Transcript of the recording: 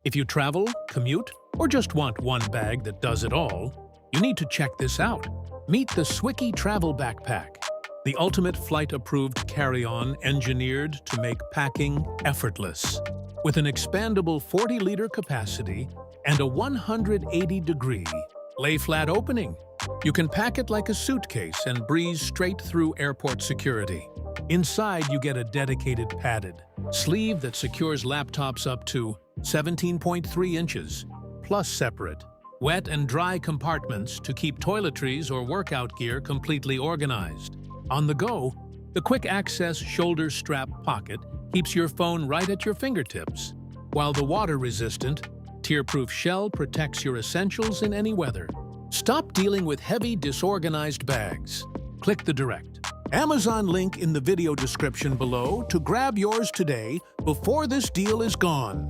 If you travel, commute, or just want one bag that does it all, you need to check this out. Meet the SWICKY Travel Backpack, the ultimate flight-approved carry-on engineered to make packing effortless. With an expandable 40-liter capacity and a 180-degree lay-flat opening, you can pack it like a suitcase and breeze straight through airport security. Inside, you get a dedicated padded sleeve that secures laptops up to 17.3 inches, plus separate wet and dry compartments to keep toiletries or workout gear completely organized. On the go, the quick access shoulder strap pocket keeps your phone right at your fingertips, while the water-resistant, tear-proof shell protects your essentials in any weather. Stop dealing with heavy, disorganized bags. Click the direct Amazon link in the video description below to grab yours today before this deal is gone.